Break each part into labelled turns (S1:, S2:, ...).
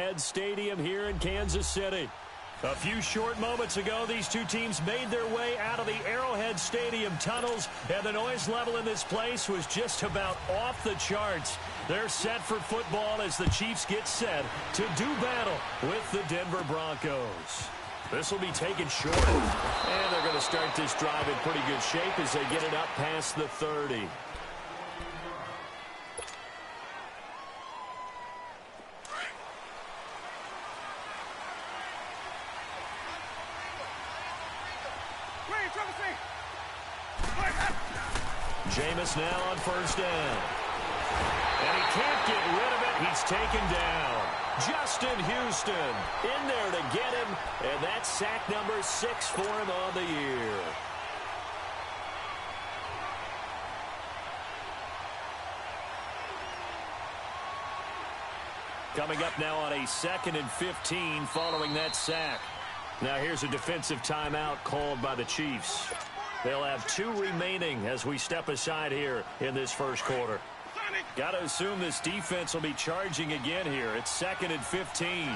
S1: Arrowhead Stadium here in Kansas City. A few short moments ago, these two teams made their way out of the Arrowhead Stadium tunnels, and the noise level in this place was just about off the charts. They're set for football as the Chiefs get set to do battle with the Denver Broncos. This will be taken short, and they're going to start this drive in pretty good shape as they get it up past the 30. Jameis now on first down. And he can't get rid of it. He's taken down. Justin Houston in there to get him. And that's sack number 6 for him on the year. Coming up now on a 2nd and 15 following that sack. Now here's a defensive timeout called by the Chiefs. They'll have 2 remaining as we step aside here in this first quarter. Got to assume this defense will be charging again here. It's 2nd and 15.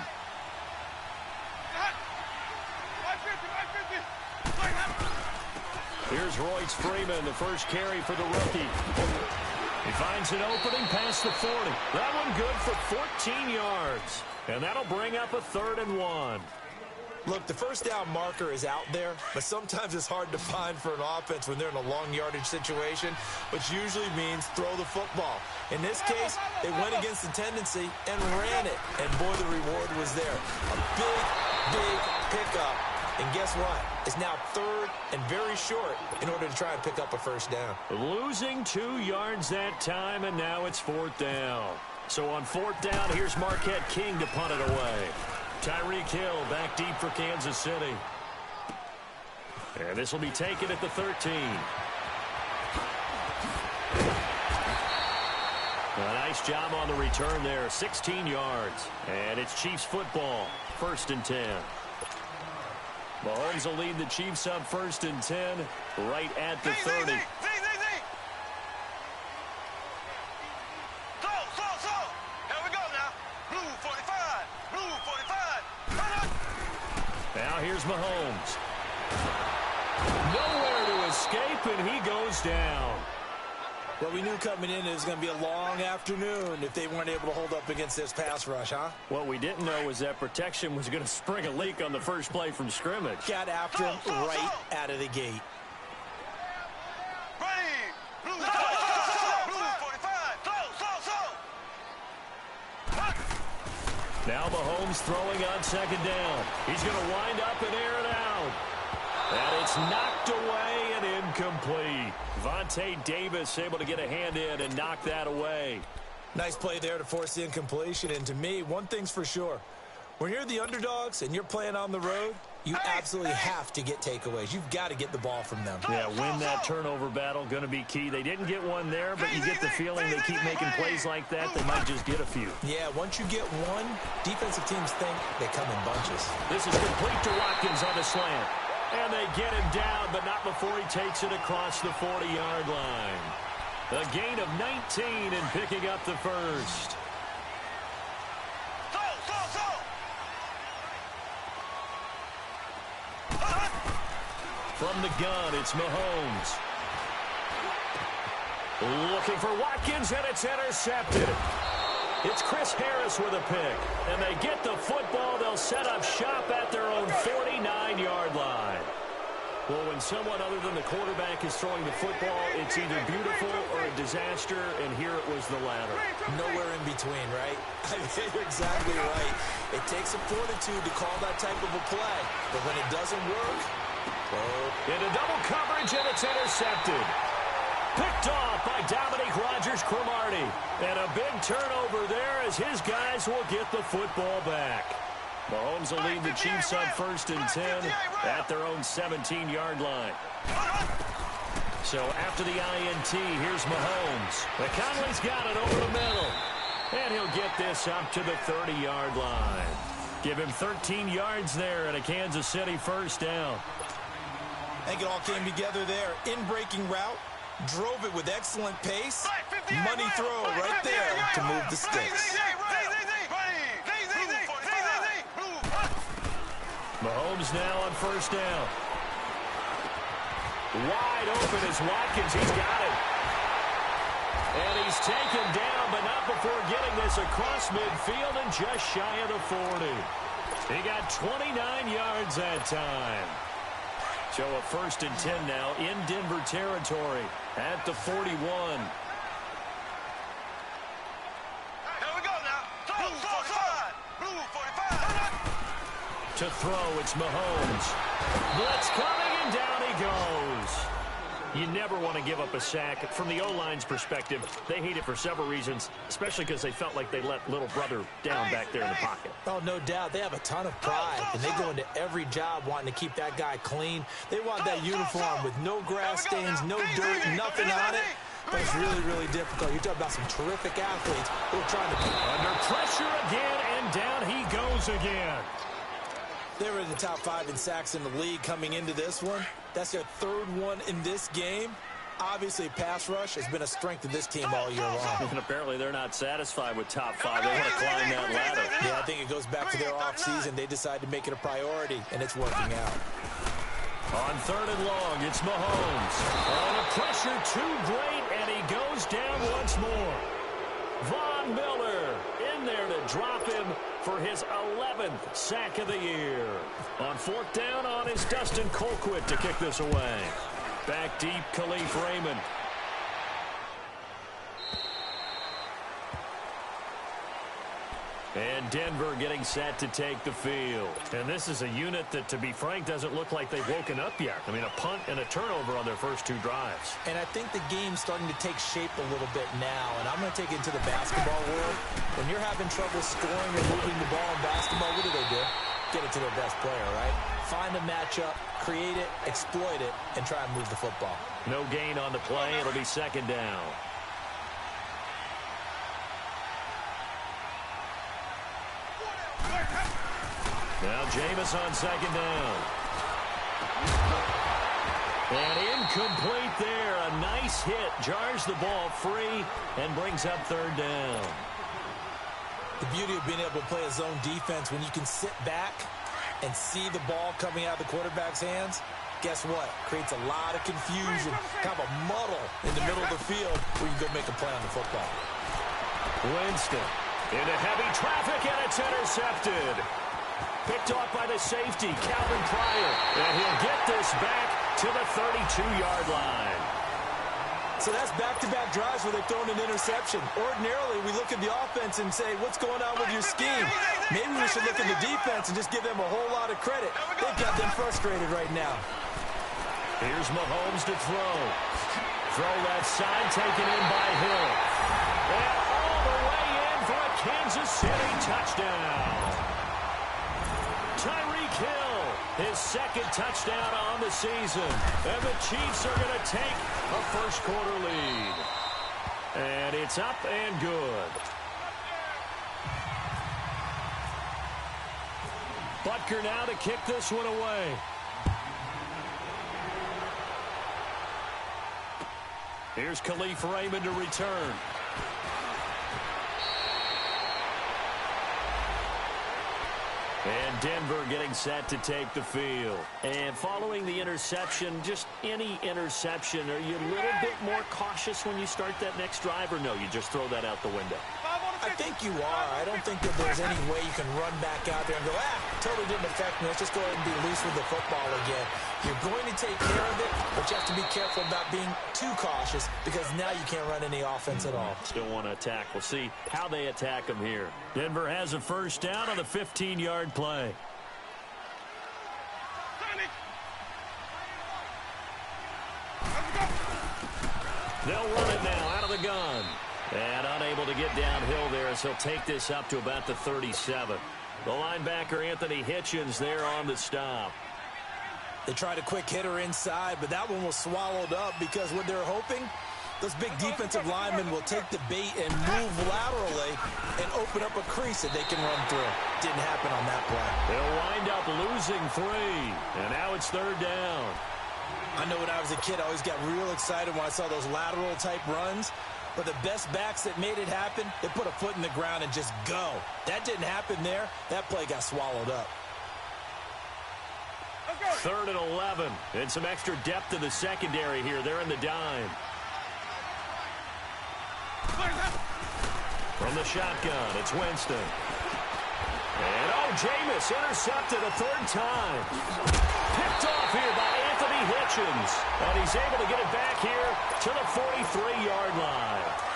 S1: Here's Royce Freeman, the first carry for the rookie. He finds an opening past the 40. That one good for 14 yards. And that'll bring up a 3rd and 1.
S2: Look, the first down marker is out there, but sometimes it's hard to find for an offense when they're in a long yardage situation, which usually means throw the football. In this case, they went against the tendency and ran it, and boy, the reward was there. A big pickup, and guess what? It's now 3rd and very short in order to try and pick up a first down.
S1: Losing 2 yards that time, and now it's 4th down. So on 4th down, here's Marquette King to punt it away. Tyreek Hill back deep for Kansas City. And this will be taken at the 13. A nice job on the return there. 16 yards. And it's Chiefs football. 1st and 10. Mahomes will lead the Chiefs up 1st and 10 right at the 30. Now here's Mahomes. Nowhere to escape, and he goes down.
S2: Well, we knew coming in it was going to be a long afternoon if they weren't able to hold up against this pass rush, huh?
S1: What we didn't know was that protection was going to spring a leak on the first play from scrimmage.
S2: Got after him right out of the gate.
S1: Now Mahomes throwing on 2nd down. He's going to wind up and air it out. And it's knocked away and incomplete. Vontae Davis able to get a hand in and knock that away.
S2: Nice play there to force the incompletion. And to me, one thing's for sure. When you're the underdogs and you're playing on the road, you absolutely have to get takeaways. You've got to get the ball from them.
S1: Yeah, win that turnover battle, going to be key. They didn't get one there, but you get the feeling they keep making plays like that, they might just get a few.
S2: Yeah, once you get one, defensive teams think they come in bunches.
S1: This is complete to Watkins on the slant. And they get him down, but not before he takes it across the 40-yard line. A gain of 19 and picking up the first. From the gun, it's Mahomes. Looking for Watkins, and it's intercepted. It's Chris Harris with a pick. And they get the football. They'll set up shop at their own 49-yard line. Well, when someone other than the quarterback is throwing the football, it's either beautiful or a disaster, and here it was the latter.
S2: Nowhere in between, right? I mean, you're exactly right. It takes a fortitude to call that type of a play. But when it doesn't work,
S1: into double coverage, and it's intercepted. Picked off by Dominique Rodgers-Cromartie. And a big turnover there as his guys will get the football back. Mahomes will lead the Chiefs on 1st and 10 at their own 17-yard line. So after the INT, here's Mahomes. McConley's got it over the middle. And he'll get this up to the 30-yard line. Give him 13 yards there and a Kansas City first down.
S2: I think it all came together there. In-breaking route, drove it with excellent pace. Money throw right there to move the sticks.
S1: Mahomes now on first down. Wide open is Watkins. He's got it. And he's taken down, but not before getting this across midfield and just shy of the 40. He got 29 yards that time. So a 1st and 10 now in Denver territory at the 41. To throw, it's Mahomes. Blitz coming, and down he goes. You never want to give up a sack. From the O-line's perspective, they hate it for several reasons, especially because they felt like they let little brother down back there in the pocket.
S2: Oh, no doubt. They have a ton of pride, and they go into every job wanting to keep that guy clean. They want that uniform with no grass stains, no dirt, nothing on it. But it's really, really difficult. You're talking about some terrific athletes who are trying to...
S1: Under pressure again, and down he goes again.
S2: They were in the top 5 in sacks in the league coming into this one. That's their 3rd one in this game. Obviously, pass rush has been a strength of this team all year long.
S1: And apparently they're not satisfied with top 5. They want to climb that ladder.
S2: Yeah, I think it goes back to their offseason. They decided to make it a priority, and it's working out.
S1: On 3rd and long, it's Mahomes. Oh, the pressure too great, and he goes down once more. Von Miller in there to drop him for his 11th sack of the year. On 4th down on is Dustin Colquitt to kick this away. Back deep, Khalif Raymond. And Denver getting set to take the field. And this is a unit that, to be frank, doesn't look like they've woken up yet. I mean, a punt and a turnover on their first 2 drives.
S2: And I think the game's starting to take shape a little bit now. And I'm going to take it into the basketball world. When you're having trouble scoring or moving the ball in basketball, what do? Get it to their best player, right? Find a matchup, create it, exploit it, and try and move the football.
S1: No gain on the play. It'll be 2nd down. Now Jameis on 2nd down. And incomplete there. A nice hit. Jars the ball free and brings up 3rd down.
S2: The beauty of being able to play a zone defense when you can sit back and see the ball coming out of the quarterback's hands, guess what? Creates a lot of confusion, kind of a muddle in the middle of the field where you can go make a play on the football.
S1: Winston into heavy traffic, and it's intercepted. Picked off by the safety, Calvin Pryor. And he'll get this back to the 32-yard line.
S2: So that's back-to-back drives where they've thrown an interception. Ordinarily, we look at the offense and say, what's going on with your scheme? Maybe we should look at the defense and just give them a whole lot of credit. They've got them frustrated right now.
S1: Here's Mahomes to throw. Throw left side, taken in by Hill. And all the way in for a Kansas City touchdown. Tyreek Hill, his 2nd touchdown on the season. And the Chiefs are going to take a first-quarter lead. And it's up and good. Butker now to kick this one away. Here's Khalif Raymond to return. And Denver getting set to take the field. And following the interception, just any interception, are you a little bit more cautious when you start that next drive, or no, you just throw that out the window?
S2: I think you are. I don't think that there's any way you can run back out there and go, totally didn't affect me. Let's just go ahead and be loose with the football again. You're going to take care of it, but you have to be careful about being too cautious because now you can't run any offense at all.
S1: Still want to attack. We'll see how they attack them here. Denver has a first down on the 15-yard play. They'll run it now out of the gun. And unable to get downhill there as he'll take this up to about the 37. The linebacker, Anthony Hitchens, there on the stop.
S2: They tried a quick hitter inside, but that one was swallowed up because what they're hoping, those big defensive linemen will take the bait and move laterally and open up a crease that they can run through. Didn't happen on that play.
S1: They'll wind up losing 3. And now it's 3rd down.
S2: I know when I was a kid, I always got real excited when I saw those lateral-type runs. But the best backs that made it happen, they put a foot in the ground and just go. That didn't happen there. That play got swallowed up.
S1: 3rd and 11. And some extra depth in the secondary here. They're in the dime. From the shotgun, it's Winston. And, Jameis intercepted a 3rd time. Picked off here by Anthony Hitchens. And he's able to get it back here to the 43-yard line.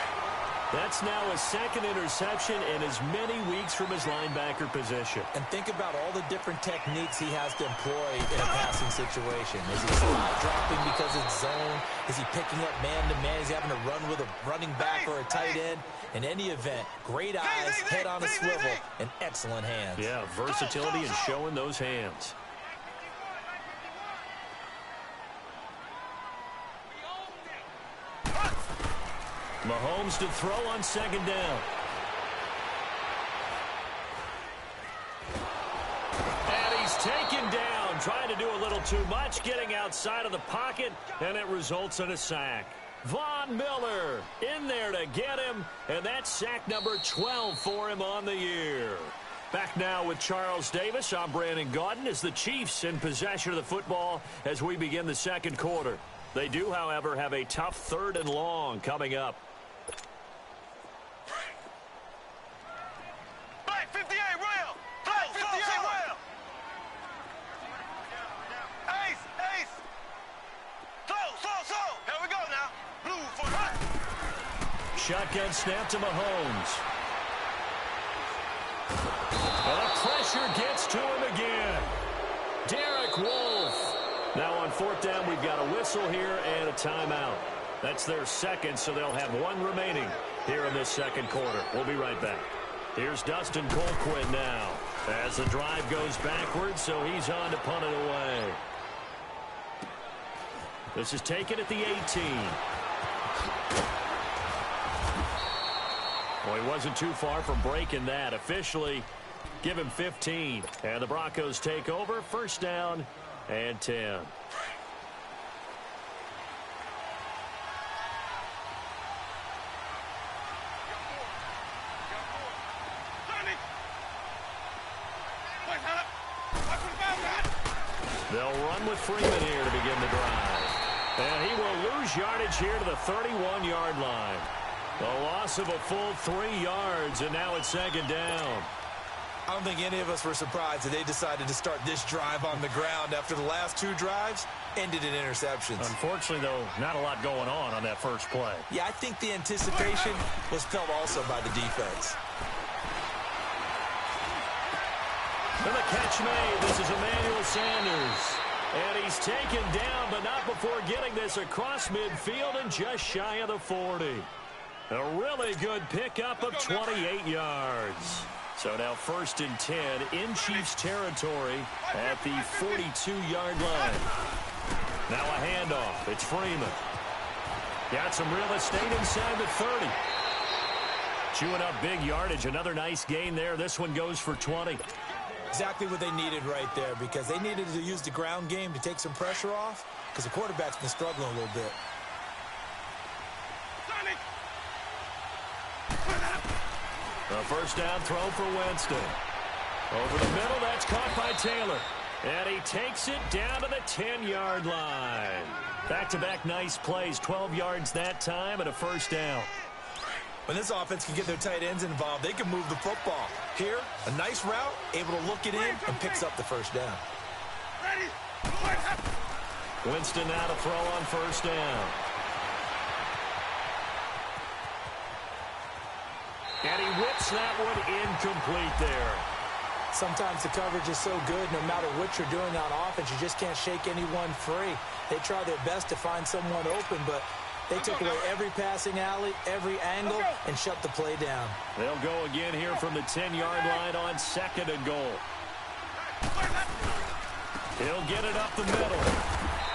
S1: That's now his 2nd interception in as many weeks from his linebacker position.
S2: And think about all the different techniques he has to employ in a passing situation. Is he slide dropping because it's zone? Is he picking up man-to-man? Is he having to run with a running back or a tight end? In any event, great eyes, head on a swivel, and excellent hands.
S1: Yeah, versatility and showing those hands. Mahomes to throw on 2nd down. And he's taken down, trying to do a little too much, getting outside of the pocket, and it results in a sack. Von Miller in there to get him, and that's sack number 12 for him on the year. Back now with Charles Davis. I'm Brandon Gaudin as the Chiefs in possession of the football as we begin the 2nd quarter. They do, however, have a tough 3rd and long coming up. Shotgun snap to Mahomes. And the pressure gets to him again. Derek Wolfe. Now on 4th down, we've got a whistle here and a timeout. That's their 2nd, so they'll have 1 remaining here in this 2nd quarter. We'll be right back. Here's Dustin Colquitt now as the drive goes backwards, so he's on to punt it away. This is taken at the 18. Well, he wasn't too far from breaking that. Officially, give him 15. And the Broncos take over. 1st down and 10. They'll run with Freeman here to begin the drive. And he will lose yardage here to the 31-yard line. A loss of a full 3 yards, and now it's 2nd down.
S2: I don't think any of us were surprised that they decided to start this drive on the ground after the last 2 drives ended in interceptions.
S1: Unfortunately, though, not a lot going on that first play.
S2: Yeah, I think the anticipation was felt also by the defense.
S1: And the catch made. This is Emmanuel Sanders. And he's taken down, but not before getting this across midfield and just shy of the 40. A really good pickup of 28 yards. So now 1st and 10 in Chiefs territory at the 42-yard line. Now a handoff. It's Freeman. Got some real estate inside the 30. Chewing up big yardage. Another nice gain there. This one goes for 20.
S2: Exactly what they needed right there, because they needed to use the ground game to take some pressure off, because the quarterback's been struggling a little bit.
S1: A 1st down throw for Winston. Over the middle, that's caught by Taylor. And he takes it down to the 10-yard line. Back-to-back nice plays, 12 yards that time and a 1st down.
S2: When this offense can get their tight ends involved, they can move the football. Here, a nice route, able to look it in, and picks up the 1st down.
S1: Winston now to throw on 1st down. And he whips that one incomplete there.
S2: Sometimes the coverage is so good, no matter what you're doing on offense, you just can't shake anyone free. They try their best to find someone open, but they took away every passing alley, every angle, and shut the play down.
S1: They'll go again here from the 10-yard line on 2nd and goal. He'll get it up the middle.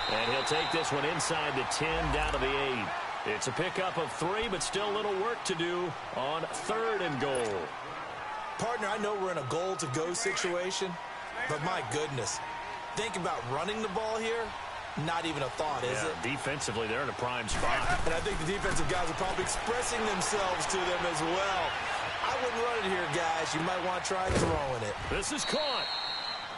S1: And he'll take this one inside the 10 down to the 8. It's a pickup of 3, but still a little work to do on 3rd and goal.
S2: Partner, I know we're in a goal-to-go situation, but my goodness, think about running the ball here. Not even a thought, is it?
S1: Defensively, they're in a prime spot.
S2: And I think the defensive guys are probably expressing themselves to them as well. I wouldn't run it here, guys. You might want to try throwing it.
S1: This is caught.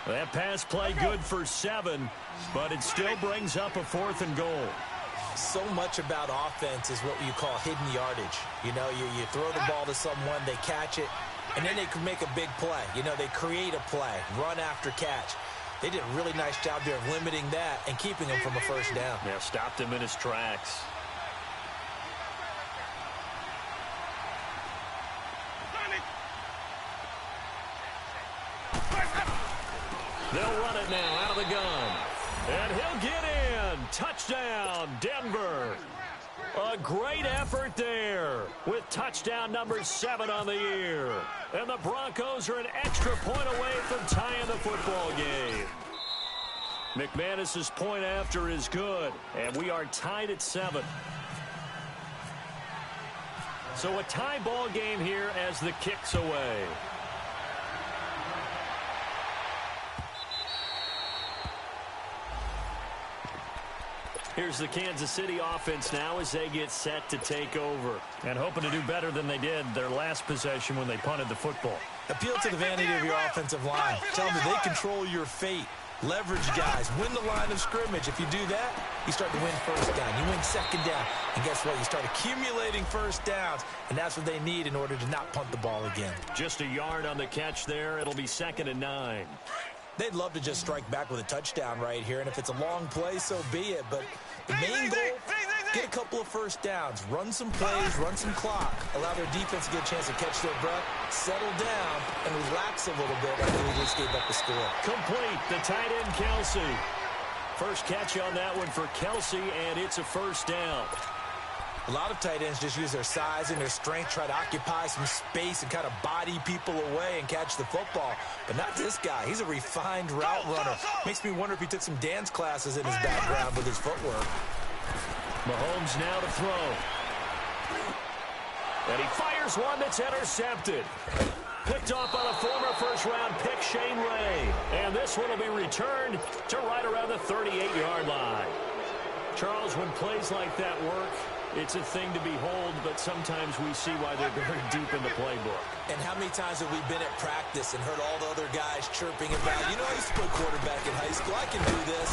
S1: That pass play good for 7, but it still brings up a 4th and goal.
S2: So much about offense is what you call hidden yardage. You know, you throw the ball to someone, they catch it, and then they can make a big play. You know, they create a play, run after catch. They did a really nice job there of limiting that and keeping him from a first down.
S1: Yeah, stopped him in his tracks. They'll run it now out of the gun. And he'll get in. Touchdown, Denver. A great effort there with touchdown number 7 on the year. And the Broncos are an extra point away from tying the football game. McManus's point after is good, and we are tied at 7. So a tie ball game here as the kick's away. Here's the Kansas City offense now as they get set to take over. And hoping to do better than they did their last possession when they punted the football.
S2: Appeal to the vanity of your offensive line. Tell them that they control your fate. Leverage guys. Win the line of scrimmage. If you do that, you start to win first down. You win second down. And guess what? You start accumulating first downs. And that's what they need in order to not punt the ball again.
S1: Just a yard on the catch there. It'll be 2nd and 9.
S2: They'd love to just strike back with a touchdown right here. And if it's a long play, so be it. But the main goal, get a couple of first downs. Run some plays, run some clock. Allow their defense to get a chance to catch their breath, settle down, and relax a little bit after we just gave up the score.
S1: Complete. The tight end, Kelsey. First catch on that one for Kelsey, and it's a first down.
S2: A lot of tight ends just use their size and their strength, try to occupy some space and kind of body people away and catch the football. But not this guy. He's a refined route runner. Makes me wonder if he took some dance classes in his background with his footwork.
S1: Mahomes now to throw. And he fires one that's intercepted. Picked off by the former first-round pick, Shane Ray. And this one will be returned to right around the 38-yard line. Charles, when plays like that work, it's a thing to behold, but sometimes we see why they're very deep in the playbook.
S2: And how many times have we been at practice and heard all the other guys chirping about, you know, I used to play quarterback in high school, I can do this,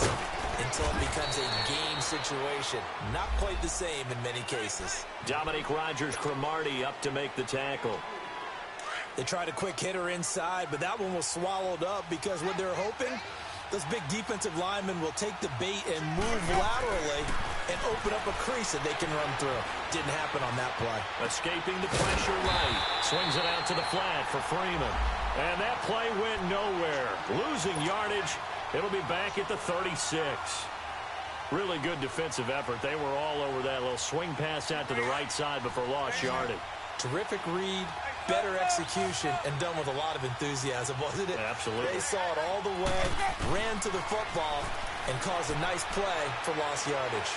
S2: until it becomes a game situation. Not quite the same in many cases.
S1: Dominique Rodgers-Cromartie up to make the tackle.
S2: They tried a quick hitter inside, but that one was swallowed up because what they're hoping, those big defensive linemen will take the bait and move laterally and open up a crease that they can run through. Didn't happen on that play.
S1: Escaping the pressure right. Swings it out to the flat for Freeman. And that play went nowhere. Losing yardage. It'll be back at the 36. Really good defensive effort. They were all over that little swing pass out to the right side before lost yardage.
S2: Terrific read, better execution, and done with a lot of enthusiasm, wasn't it?
S1: Absolutely.
S2: They saw it all the way, ran to the football, and caused a nice play for lost yardage.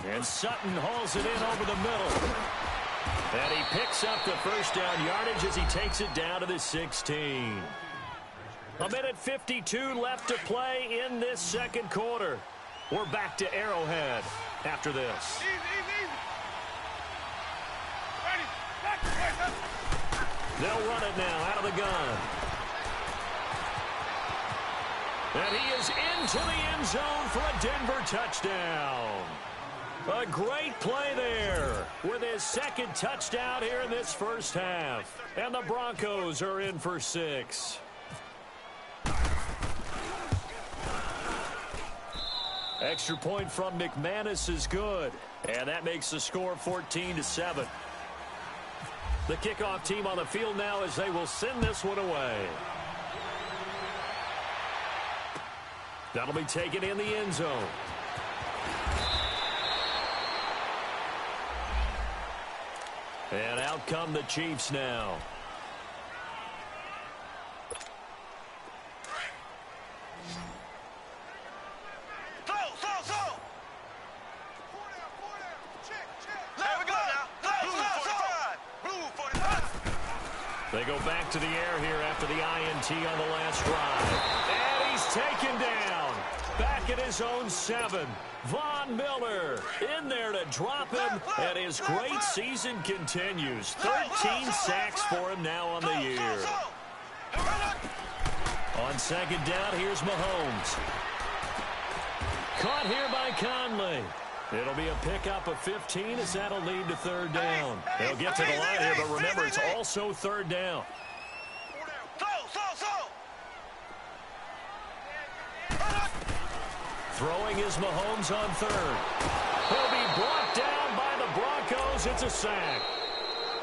S1: And Sutton hauls it in over the middle. And he picks up the first down yardage as he takes it down to the 16. A minute 52 left to play in this second quarter. We're back to Arrowhead after this. They'll run it now out of the gun. And he is into the end zone for a Denver touchdown. A great play there with his second touchdown here in this first half. And the Broncos are in for 6. Extra point from McManus is good. And that makes the score 14-7. The kickoff team on the field now as they will send this one away. That'll be taken in the end zone. And out come the Chiefs now. They go back to the air here after the INT on the last drive. And he's taken down. back at his own 7. Von Miller in there to drop him, and his great season continues. 13 sacks for him now on the year. On second down, here's Mahomes. Caught here by Conley. It'll be a pickup of 15 as that'll lead to third down. They'll get to the line here, but remember, it's also third down. Throwing is Mahomes on third. He'll be brought down by the Broncos. It's a sack.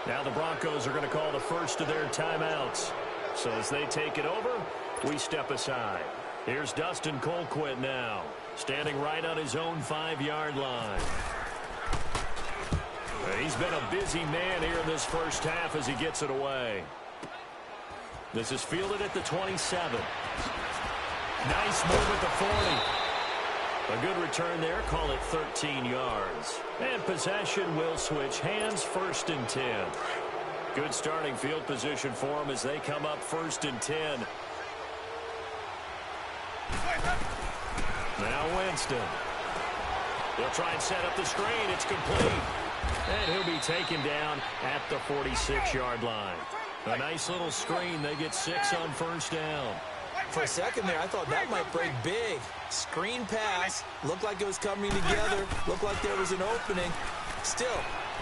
S1: Now the Broncos are going to call the first of their timeouts. So as they take it over, we step aside. Here's Dustin Colquitt now, standing right on his own 5-yard line. He's been a busy man here in this first half as he gets it away. This is fielded at the 27. Nice move at the 40. A good return there, call it 13 yards. And possession will switch hands, 1st and 10. Good starting field position for them as they come up 1st and 10. Now Winston. He'll try and set up the screen. It's complete. And he'll be taken down at the 46-yard line. A nice little screen. They get 6 on 1st down.
S2: For a second there, I thought that might break big. Screen pass. Looked like it was coming together. Looked like there was an opening. Still,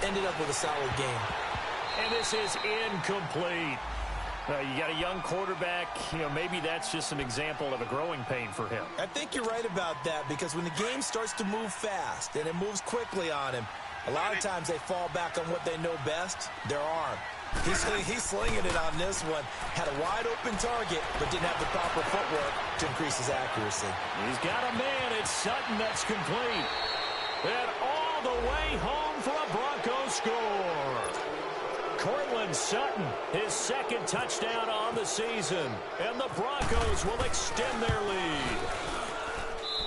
S2: ended up with a solid game.
S1: And this is incomplete. You got a young quarterback. Maybe that's just an example of a growing pain for him.
S2: I think you're right about that, because when the game starts to move fast and it moves quickly on him, a lot of times they fall back on what they know best, their arm. He's slinging it on this one. Had a wide-open target, but didn't have the proper footwork to increase his accuracy.
S1: He's got a man. It's Sutton that's complete. And all the way home for a Broncos score. Cortland Sutton, his 2nd touchdown on the season. And the Broncos will extend their lead.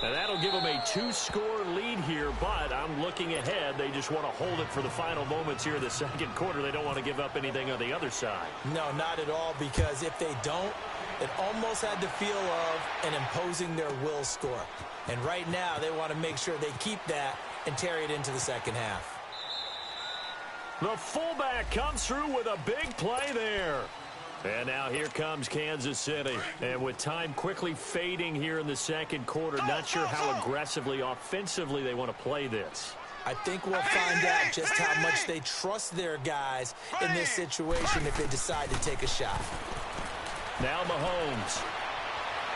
S1: And that'll give them a 2-score lead here, but I'm looking ahead. They just want to hold it for the final moments here in the 2nd quarter. They don't want to give up anything on the other side.
S2: No, not at all, because if they don't, it almost had the feel of an imposing their will score. And right now, they want to make sure they keep that and carry it into the 2nd half.
S1: The fullback comes through with a big play there. And now here comes Kansas City. And with time quickly fading here in the 2nd quarter, not sure how aggressively, offensively they want to play this.
S2: I think we'll find out just how much they trust their guys in this situation if they decide to take a shot.
S1: Now Mahomes.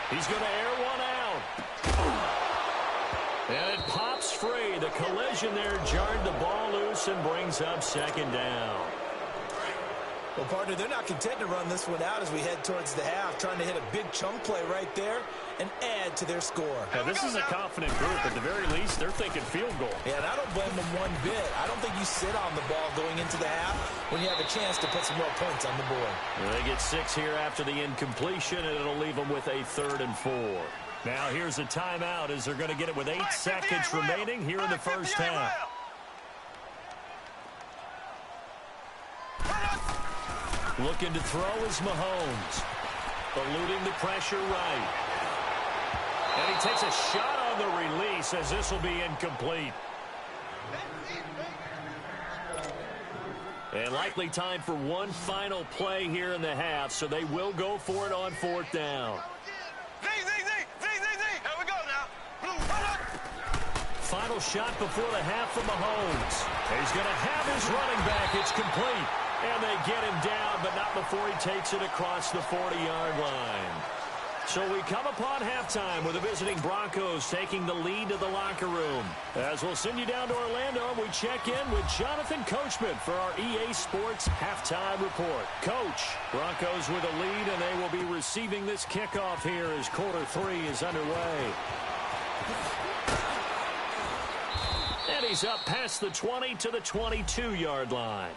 S1: He's going to air one out. And it pops free. The collision there jarred the ball loose and brings up 2nd down.
S2: Well, partner, they're not content to run this one out as we head towards the half, trying to hit a big chunk play right there and add to their score.
S1: Now, this is a confident group. At the very least, they're thinking field goal.
S2: Yeah, and I don't blame them one bit. I don't think you sit on the ball going into the half when you have a chance to put some more points on the board.
S1: Well, they get 6 here after the incompletion, and it'll leave them with a 3rd and 4. Now here's a timeout as they're going to get it with 8 seconds remaining here in the 1st half. Looking to throw is Mahomes. Eluding the pressure right. And he takes a shot on the release as this will be incomplete. And likely time for one final play here in the half, so they will go for it on 4th down.
S3: Here we go now.
S1: Final shot before the half from Mahomes. He's going to have his running back. It's complete. And they get him down, but not before he takes it across the 40-yard line. So we come upon halftime with the visiting Broncos taking the lead to the locker room. As we'll send you down to Orlando, we check in with Jonathan Coachman for our EA Sports Halftime Report. Coach, Broncos with a lead, and they will be receiving this kickoff here as quarter 3 is underway. And he's up past the 20 to the 22-yard line.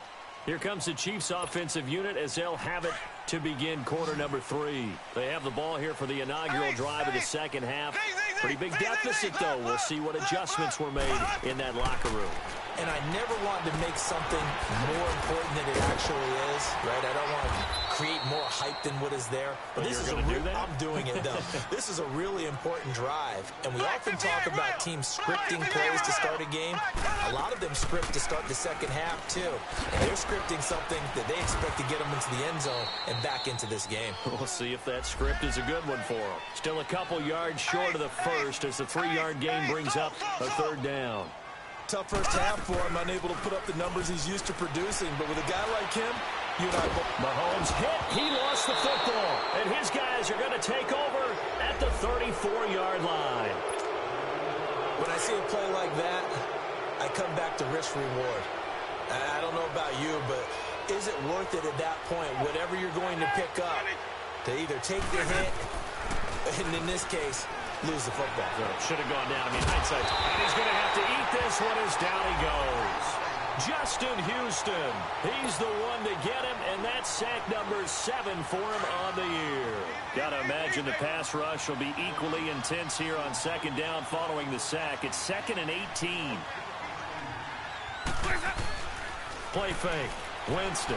S1: Here comes the Chiefs offensive unit as they'll have it to begin quarter number 3. They have the ball here for the inaugural drive of the 2nd half. Pretty big deficit, though. We'll see what adjustments were made in that locker room.
S2: And I never want to make something more important than it actually is, right? I don't want to create more hype than what is there. But this is I'm doing it, though. This is a really important drive, and we often talk about teams scripting plays to start a game. A lot of them script to start the second half, too. And they're scripting something that they expect to get them into the end zone and back into this game.
S1: We'll see if that script is a good one for them. Still a couple yards short of the first as the 3-yard gain brings up a third down.
S2: Tough first half for him, unable to put up the numbers he's used to producing. But with a guy like him, you and I both.
S1: Mahomes hit. He lost the football. And his guys are going to take over at the 34-yard line.
S2: When I see a play like that, I come back to risk-reward. I don't know about you, but is it worth it at that point, whatever you're going to pick up, to either take the hit, and in this case, lose the football?
S1: Should have gone down. I mean, hindsight. And he's going to have to eat this one as down he goes. Justin Houston. He's the one to get him, and that's sack number 7 for him on the year. Got to imagine the pass rush will be equally intense here on second down following the sack. It's 2nd and 18. Play fake. Winston.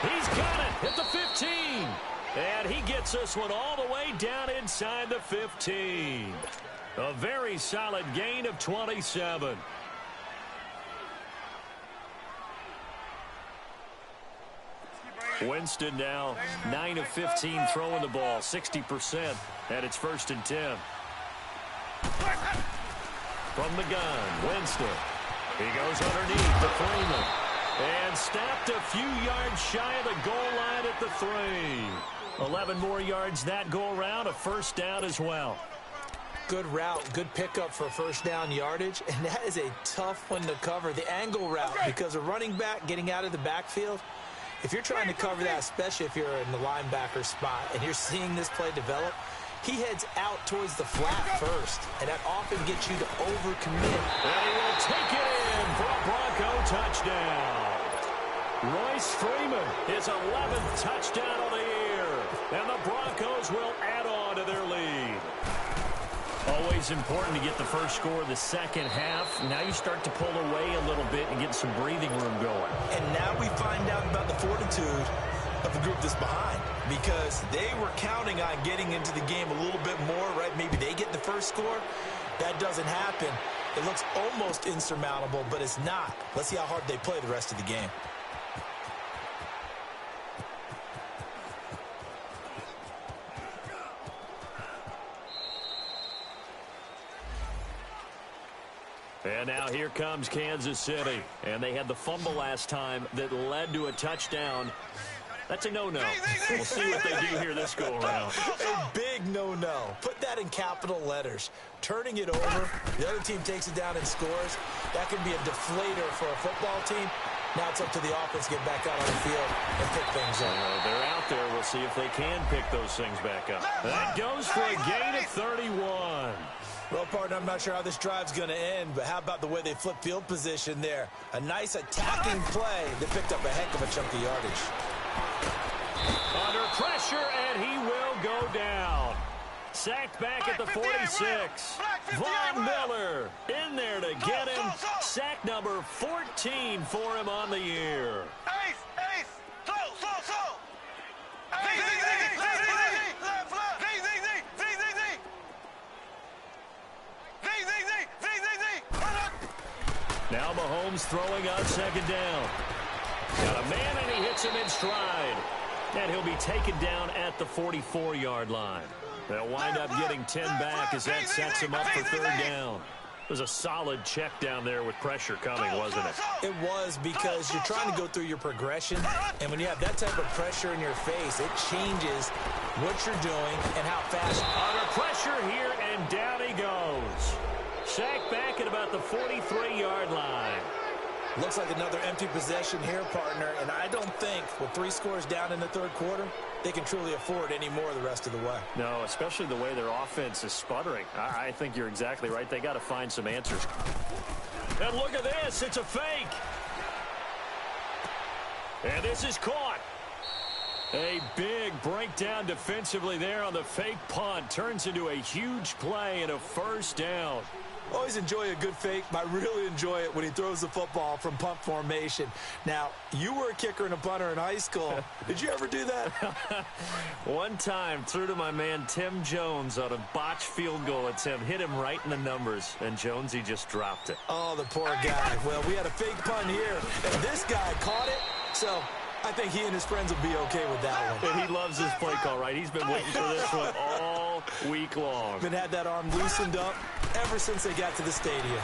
S1: He's got it at the 15. And he gets this one all the way down inside the 15. A very solid gain of 27. Winston now 9 of 15 throwing the ball, 60%, and it's 1st and 10. From the gun, Winston. He goes underneath to Freeman. And stopped a few yards shy of the goal line at the 3. 11 more yards that go around, a first down as well.
S2: Good route, good pickup for first down yardage, and that is a tough one to cover. The angle route, because a running back getting out of the backfield, if you're trying to cover that, especially if you're in the linebacker spot and you're seeing this play develop, he heads out towards the flat first, and that often gets you to overcommit.
S1: And he will take it in for a Bronco touchdown. Royce Freeman, his 11th touchdown of the year, and the Broncos will add on to their lead. Always important to get the first score of the second half. Now you start to pull away a little bit and get some breathing room going.
S2: And now we find out about the fortitude of the group that's behind, because they were counting on getting into the game a little bit more, right? Maybe they get the first score. That doesn't happen. It looks almost insurmountable, but it's not. Let's see how hard they play the rest of the game.
S1: And now here comes Kansas City. And they had the fumble last time that led to a touchdown. That's a no-no. We'll see what they do here this go-around.
S2: A big no-no. Put that in capital letters. Turning it over, the other team takes it down and scores. That can be a deflator for a football team. Now it's up to the offense to get back out on the field and pick things up.
S1: They're out there. We'll see if they can pick those things back up. That goes for a gain of 31.
S2: Well, partner, I'm not sure how this drive's going to end, but how about the way they flip field position there? A nice attacking play that picked up a heck of a chunk of yardage.
S1: Under pressure, and he will go down. Sacked back at the 46. Von Miller in there to get him. Sack number 14 for him on the year. Now Mahomes throwing on second down. Got a man, and he hits him in stride. And he'll be taken down at the 44-yard line. They'll wind up getting 10 back as that sets him up for third down. It was a solid check down there with pressure coming, wasn't it?
S2: It was, because you're trying to go through your progression, and when you have that type of pressure in your face, it changes what you're doing and how fast.
S1: Under pressure here, and down he goes. Sacked back at about the 43-yard line.
S2: Looks like another empty possession here, partner, and I don't think with 3 scores down in the third quarter, they can truly afford any more the rest of the way.
S1: No, especially the way their offense is sputtering. I think you're exactly right. They got to find some answers. And look at this. It's a fake. And this is caught. A big breakdown defensively there on the fake punt. Turns into a huge play and a first down.
S2: Always enjoy a good fake, but I really enjoy it when he throws the football from punt formation. Now, you were a kicker and a punter in high school. Did you ever do that?
S1: One time, threw to my man Tim Jones on a botched field goal attempt. Hit him right in the numbers, and Jonesy just dropped it.
S2: Oh, the poor guy. Well, we had a fake punt here, and this guy caught it, so I think he and his friends will be okay with that one.
S1: And he loves his play call, right? He's been waiting for this one all week long.
S2: Been had that arm loosened up ever since they got to the stadium.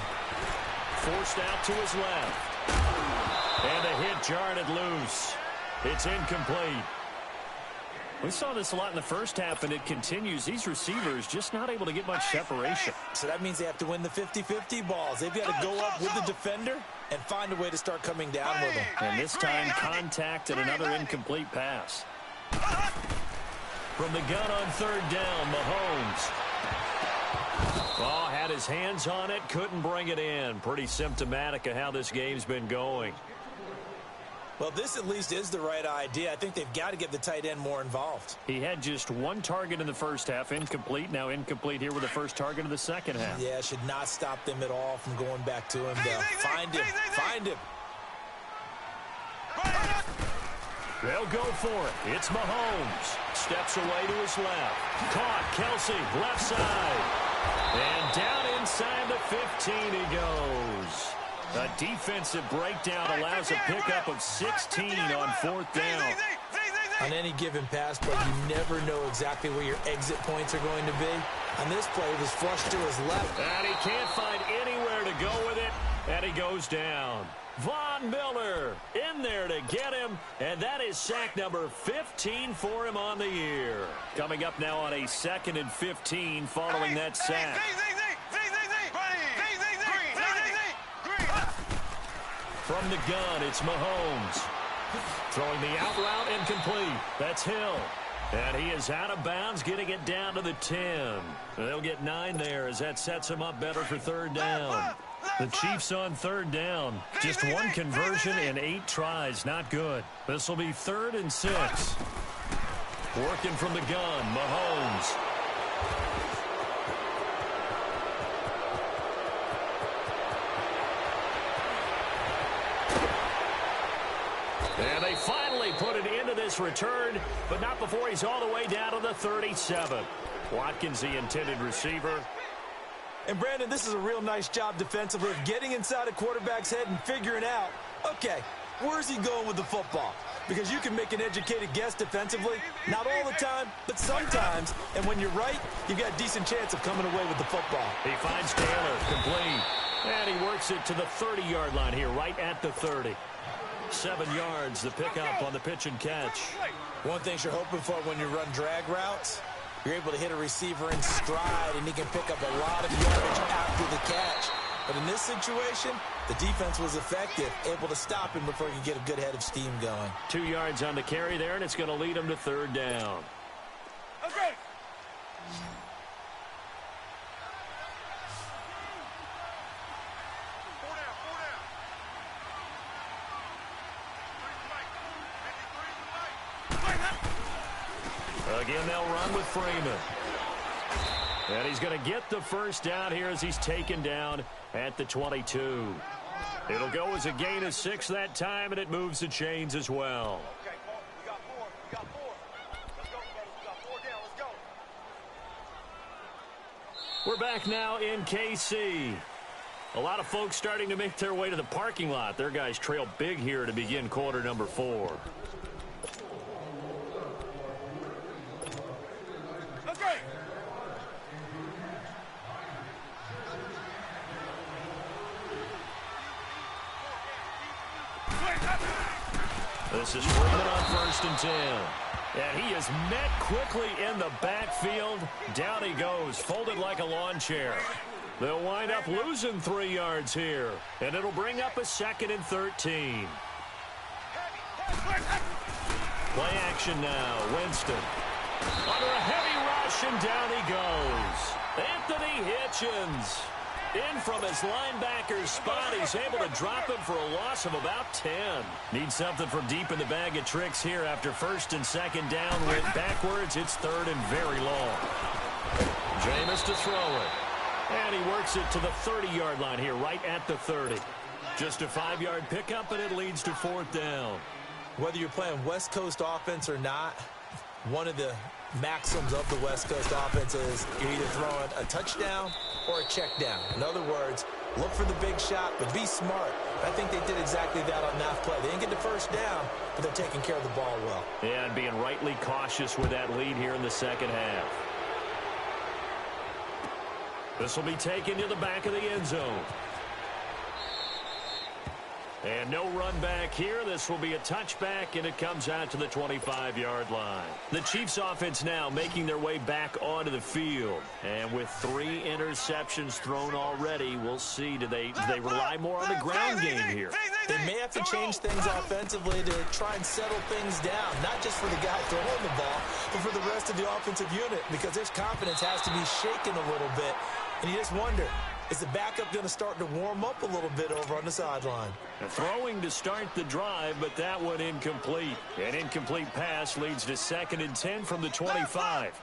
S1: Forced out to his left. And a hit jarred it loose. It's incomplete. We saw this a lot in the first half, and it continues. These receivers just not able to get much separation.
S2: So that means they have to win the 50-50 balls. They've got to go up with the defender and find a way to start coming down with them.
S1: And this time, contact and another incomplete pass. From the gun on third down, Mahomes. Oh, had his hands on it, couldn't bring it in. Pretty symptomatic of how this game's been going.
S2: Well, this at least is the right idea. I think they've got to get the tight end more involved.
S1: He had just one target in the first half, incomplete. Now incomplete here with the first target of the second half.
S2: Yeah, should not stop them at all from going back to him. Find him. Find him.
S1: They'll go for it. It's Mahomes. Steps away to his left. Caught. Kelsey, left side. And down inside the 15 he goes. A defensive breakdown allows a pickup of 16 on fourth down.
S2: On any given pass play, you never know exactly where your exit points are going to be. On this play, it was flushed to his left.
S1: And he can't find anywhere to go with it, and he goes down. Von Miller in there to get him, and that is sack number 15 for him on the year. Coming up now on a 2nd and 15 following that sack. From the gun, it's Mahomes. Throwing the out route incomplete. That's Hill. And he is out of bounds, getting it down to the 10. They'll get 9 there as that sets him up better for third down. The Chiefs on third down. Just one conversion in 8 tries. Not good. This will be 3rd and 6. Working from the gun, Mahomes. And they finally put an end to this return, but not before he's all the way down to the 37. Watkins, the intended receiver.
S2: And, Brandon, this is a real nice job defensively of getting inside a quarterback's head and figuring out, okay, where's he going with the football? Because you can make an educated guess defensively, not all the time, but sometimes. And when you're right, you've got a decent chance of coming away with the football.
S1: He finds Taylor, complete. And he works it to the 30-yard line here, right at the 30. 7 yards, the pickup on the pitch and catch.
S2: One thing you're hoping for when you run drag routes, you're able to hit a receiver in stride, and he can pick up a lot of yardage after the catch. But in this situation, the defense was effective, able to stop him before he could get a good head of steam going.
S1: 2 yards on the carry there, and it's going to lead him to third down.
S3: Okay.
S1: Again, they'll run with Freeman. And he's going to get the first down here as he's taken down at the 22. It'll go as a gain of 6 that time, and it moves the chains as well.
S3: Okay, we got 4. We got 4. Let's go, brothers. We got 4 down. Let's go.
S1: We're back now in KC. A lot of folks starting to make their way to the parking lot. Their guys trail big here to begin quarter number 4.
S3: Okay.
S1: This is Freeman on 1st and 10. And he is met quickly in the backfield. Down he goes, folded like a lawn chair. They'll wind up losing 3 yards here. And it'll bring up a 2nd and 13. Play action now. Winston. Under a heavy rush, and down he goes. Anthony Hitchens. In from his linebacker's spot. He's able to drop him for a loss of about 10. Needs something from deep in the bag of tricks here after 1st and 2nd down. Went backwards. It's 3rd and very long. Jameis to throw it. And he works it to the 30-yard line here, right at the 30. Just a 5-yard pickup, and it leads to 4th down.
S2: Whether you're playing West Coast offense or not, one of the maxims of the West Coast offense is you're either throwing a touchdown or a check down. In other words, look for the big shot, but be smart. I think they did exactly that on that play. They didn't get the first down, but they're taking care of the ball well.
S1: Yeah, and being rightly cautious with that lead here in the second half. This will be taken to the back of the end zone. And no run back here. This will be a touchback, and it comes out to the 25-yard line. The Chiefs offense now making their way back onto the field. And with 3 interceptions thrown already, we'll see. Do they rely more on the ground game here?
S2: They may have to change things offensively to try and settle things down, not just for the guy throwing the ball, but for the rest of the offensive unit, because their confidence has to be shaken a little bit. And you just wonder, is the backup going to start to warm up a little bit over on the sideline?
S1: Throwing to start the drive, but that one incomplete. An incomplete pass leads to 2nd and 10 from the 25.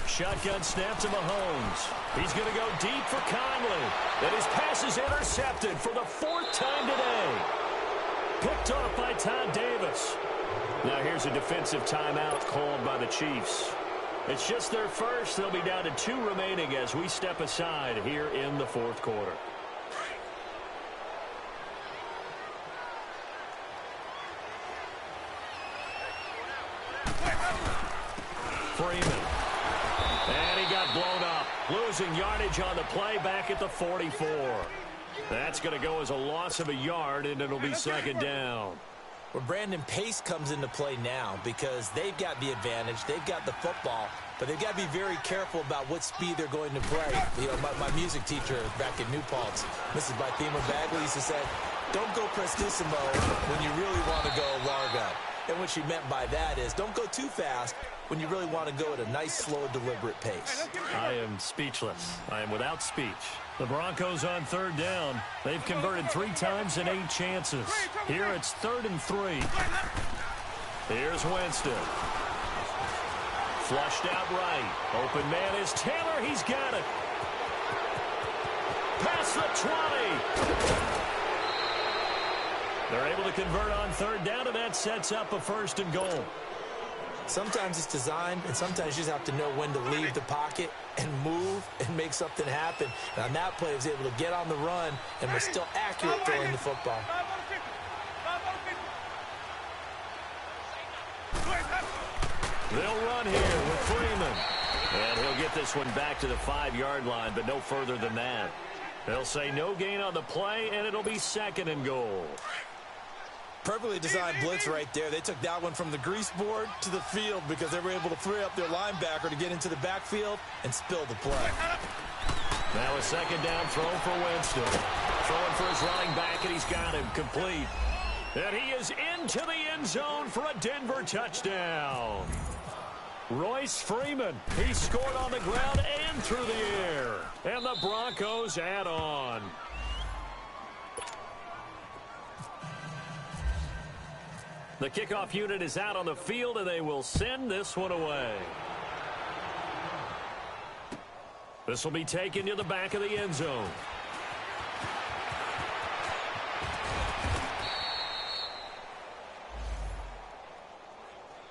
S1: Shotgun snap to Mahomes. He's going to go deep for Conley. And his pass is intercepted for the 4th time today. Picked off by Todd Davis. Now here's a defensive timeout called by the Chiefs. It's just their first. They'll be down to 2 remaining as we step aside here in the 4th quarter. Freeman. And he got blown up. Losing yardage on the play back at the 44. That's going to go as a loss of a yard, and it'll be 2nd down.
S2: Where Brandon Pace comes into play now because they've got the advantage. They've got the football, but they've got to be very careful about what speed they're going to play. You know, my music teacher back in New Paltz, Mrs. Bythema Bagley, used to say, don't go prestissimo when you really want to go largo. And what she meant by that is don't go too fast when you really want to go at a nice, slow, deliberate pace.
S1: I am speechless. I am without speech. The Broncos on 3rd down. They've converted 3 times in 8 chances. Here it's 3rd and 3. Here's Winston. Flushed out right. Open man is Taylor. He's got it. Past the 20. They're able to convert on 3rd down, and that sets up a 1st and goal.
S2: Sometimes it's designed, and sometimes you just have to know when to leave the pocket and move and make something happen. And on that play, he was able to get on the run and was still accurate throwing the football.
S1: They'll run here with Freeman. And he'll get this one back to the 5-yard line, but no further than that. They'll say no gain on the play, and it'll be 2nd and goal.
S2: Perfectly designed blitz right there. They took that one from the grease board to the field because they were able to free up their linebacker to get into the backfield and spill the play.
S1: Now a 2nd down throw for Winston. Throwing for his running back, and he's got him complete. And he is into the end zone for a Denver touchdown. Royce Freeman, he scored on the ground and through the air. And the Broncos add on. The kickoff unit is out on the field, and they will send this one away. This will be taken to the back of the end zone.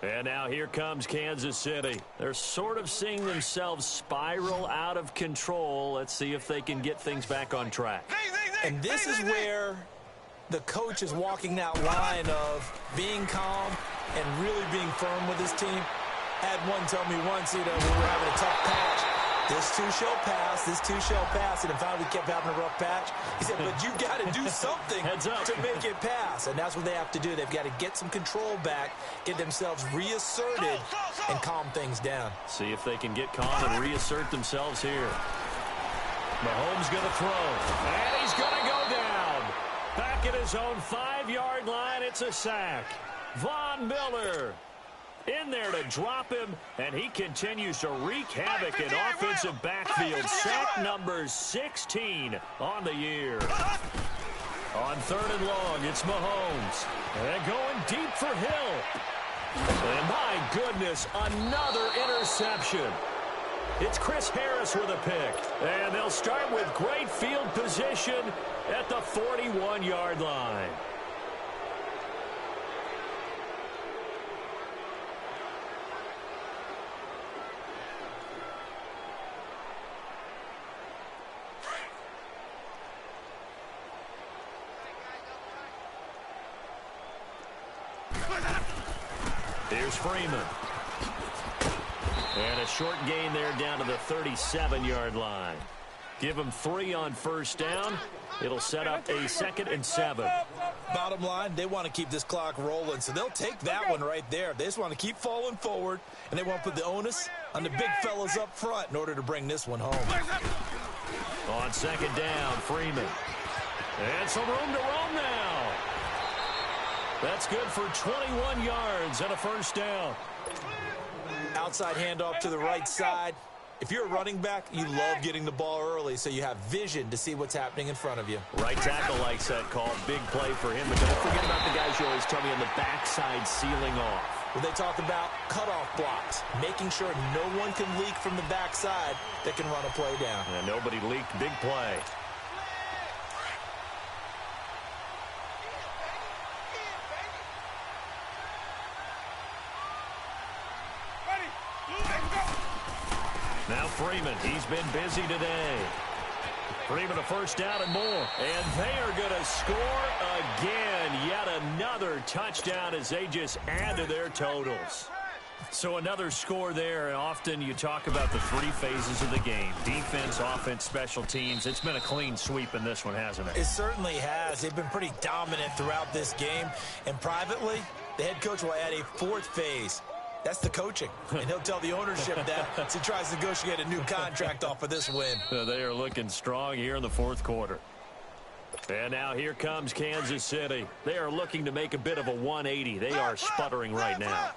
S1: And now here comes Kansas City. They're sort of seeing themselves spiral out of control. Let's see if they can get things back on track.
S2: And this is where the coach is walking that line of being calm and really being firm with his team. Had one tell me once, you know, we were having a tough patch. This too shall pass, this too shall pass. And in fact, we kept having a rough patch. He said, but you got to do something to make it pass. And that's what they have to do. They've got to get some control back, get themselves reasserted, and calm things down.
S1: See if they can get calm and reassert themselves here. Mahomes going to throw. And he's going to go down. Back at his own 5-yard line, it's a sack. Von Miller in there to drop him, and he continues to wreak havoc in offensive backfield. Sack number 16 on the year. On 3rd and long, it's Mahomes. And going deep for Hill. And my goodness, another interception. It's Chris Harris with a pick. And they'll start with great field position at the 41-yard line. Here's Freeman. And a short gain there down to the 37-yard line. Give them 3 on first down. It'll set up a 2nd and 7.
S2: Bottom line, they want to keep this clock rolling, so they'll take that one right there. They just want to keep falling forward, and they want to put the onus on the big fellas up front in order to bring this one home.
S1: On 2nd down, Freeman. And some room to roam now. That's good for 21 yards and a first down.
S2: Outside handoff to the right side. If you're a running back, you love getting the ball early so you have vision to see what's happening in front of you.
S1: Right tackle likes that call. Big play for him. But don't forget about the guys you always tell me on the backside sealing off.
S2: Well, they talk about cutoff blocks, making sure no one can leak from the backside that can run a play down.
S1: And nobody leaked. Big play. Now Freeman, he's been busy today. Freeman a first down and more. And they are going to score again. Yet another touchdown as they just add to their totals. So another score there. And often you talk about the 3 phases of the game. Defense, offense, special teams. It's been a clean sweep in this one, hasn't it?
S2: It certainly has. They've been pretty dominant throughout this game. And privately, the head coach will add a 4th phase. That's the coaching. And he'll tell the ownership that as he tries to negotiate a new contract off of this win.
S1: They are looking strong here in the 4th quarter. And now here comes Kansas City. They are looking to make a bit of a 180. They are sputtering right now.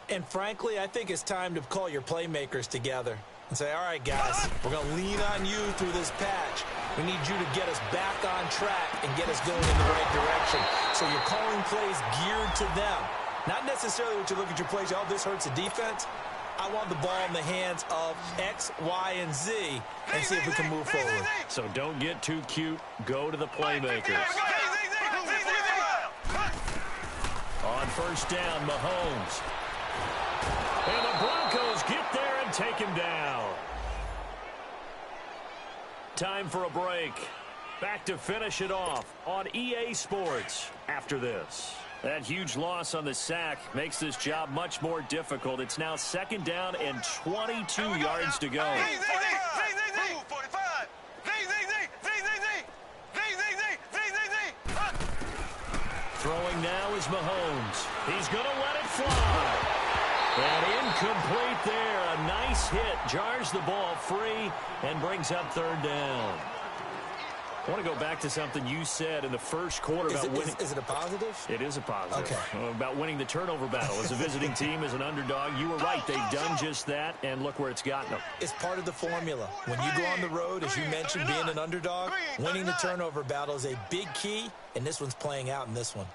S2: And frankly, I think it's time to call your playmakers together and say, all right, guys, we're going to lean on you through this patch. We need you to get us back on track and get us going in the right direction. So you're calling plays geared to them. Not necessarily what you look at your plays, oh, this hurts the defense. I want the ball in the hands of X, Y, and Z and see if we can move forward.
S1: So don't get too cute. Go to the playmakers. On first down, Mahomes. And the Broncos get there and take him down. Time for a break. Back to finish it off on EA Sports after this. That huge loss on the sack makes this job much more difficult. It's now 2nd down and 22 yards to go. Throwing now is Mahomes. He's going to let it fly. And incomplete there. A nice hit. Jars the ball free and brings up 3rd down. I want to go back to something you said in the first quarter about winning.
S2: Is it a positive?
S1: It is a positive.
S2: Okay.
S1: About winning the turnover battle. As a visiting team, as an underdog, you were right. They've done just that, and look where it's gotten them.
S2: It's part of the formula. When you go on the road, as you mentioned, being an underdog, winning the turnover battle is a big key, and this one's playing out in this one.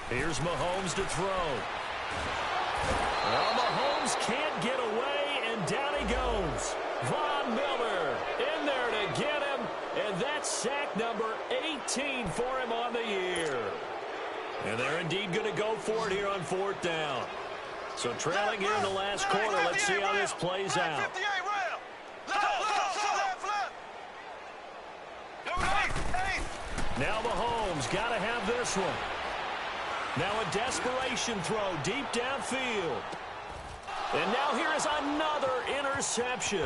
S1: Here's Mahomes to throw. Well, Mahomes can't get away, and down he goes. Von Miller in there to get him, and that's sack number 18 for him on the year. And they're indeed going to go for it here on 4th down. So trailing here in the last quarter, let's see how this plays out. Now Mahomes got to have this one. Now a desperation throw deep downfield. And now here is another interception.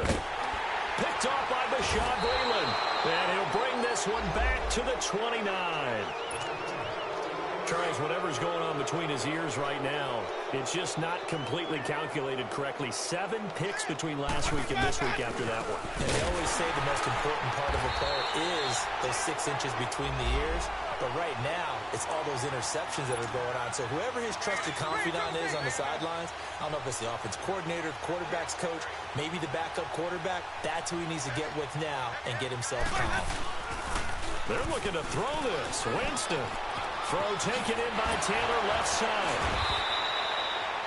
S1: Picked off by Bashaud Breeland. And he'll bring this one back to the 29. Charles, whatever's going on between his ears right now, it's just not completely calculated correctly. 7 picks between last week and this week after that one.
S2: And they always say the most important part of a player is those 6 inches between the ears. But right now, it's all those interceptions that are going on. So whoever his trusted confidant is on the sidelines, I don't know if it's the offense coordinator, the quarterback's coach, maybe the backup quarterback, that's who he needs to get with now and get himself calm.
S1: They're looking to throw this. Winston. Throw taken in by Taylor, left side.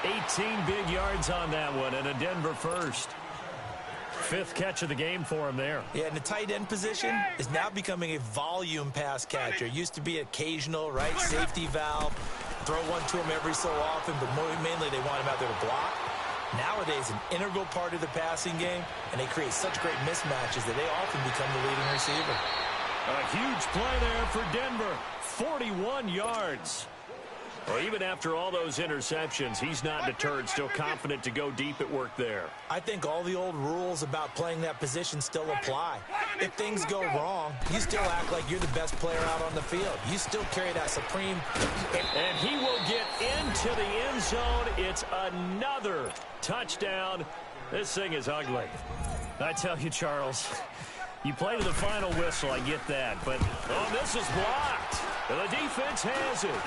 S1: 18 big yards on that one, and a Denver first. 5th catch of the game for him there.
S2: Yeah, and the tight end position is now becoming a volume pass catcher. Used to be occasional, right? Safety valve. Throw one to him every so often, but mainly they want him out there to block. Nowadays, an integral part of the passing game, and they create such great mismatches that they often become the leading receiver.
S1: A huge play there for Denver. 41 yards. Well, even after all those interceptions, he's not deterred, still confident to go deep at work there.
S2: I think all the old rules about playing that position still apply. If things go wrong, you still act like you're the best player out on the field. You still carry that supreme...
S1: And he will get into the end zone. It's another touchdown. This thing is ugly. I tell you, Charles, you play to the final whistle, I get that. But, oh, this is blocked. And the defense has it.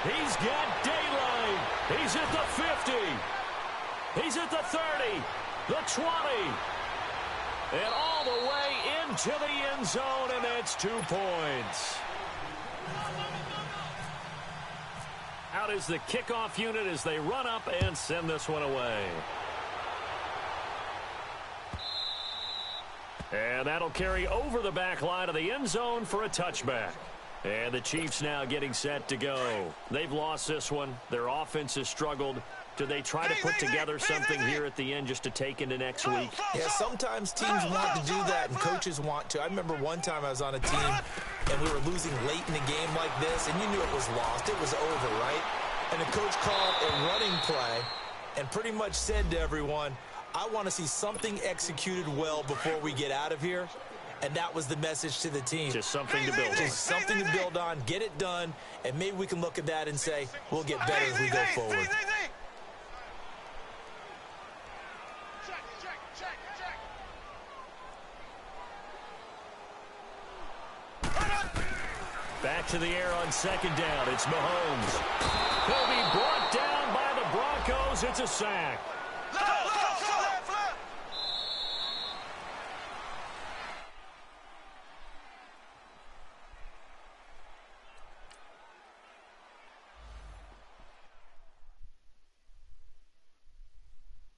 S1: He's got daylight. He's at the 50. He's at the 30, the 20. And all the way into the end zone, and it's 2 points. Out is the kickoff unit as they run up and send this one away. And that'll carry over the back line of the end zone for a touchback. And the Chiefs now getting set to go. They've lost this one. Their offense has struggled. Do they try to put together something here at the end just to take into next week?
S2: Yeah, sometimes teams want to do that and coaches want to. I remember one time I was on a team and we were losing late in a game like this, and you knew it was lost. It was over, right? And the coach called a running play and pretty much said to everyone, I want to see something executed well before we get out of here. And that was the message to the team.
S1: Just something to build on.
S2: Just something to build on, get it done, and maybe we can look at that and say, we'll get better as we go forward.
S1: Back to the air on 2nd down. It's Mahomes. He'll be brought down by the Broncos. It's a sack.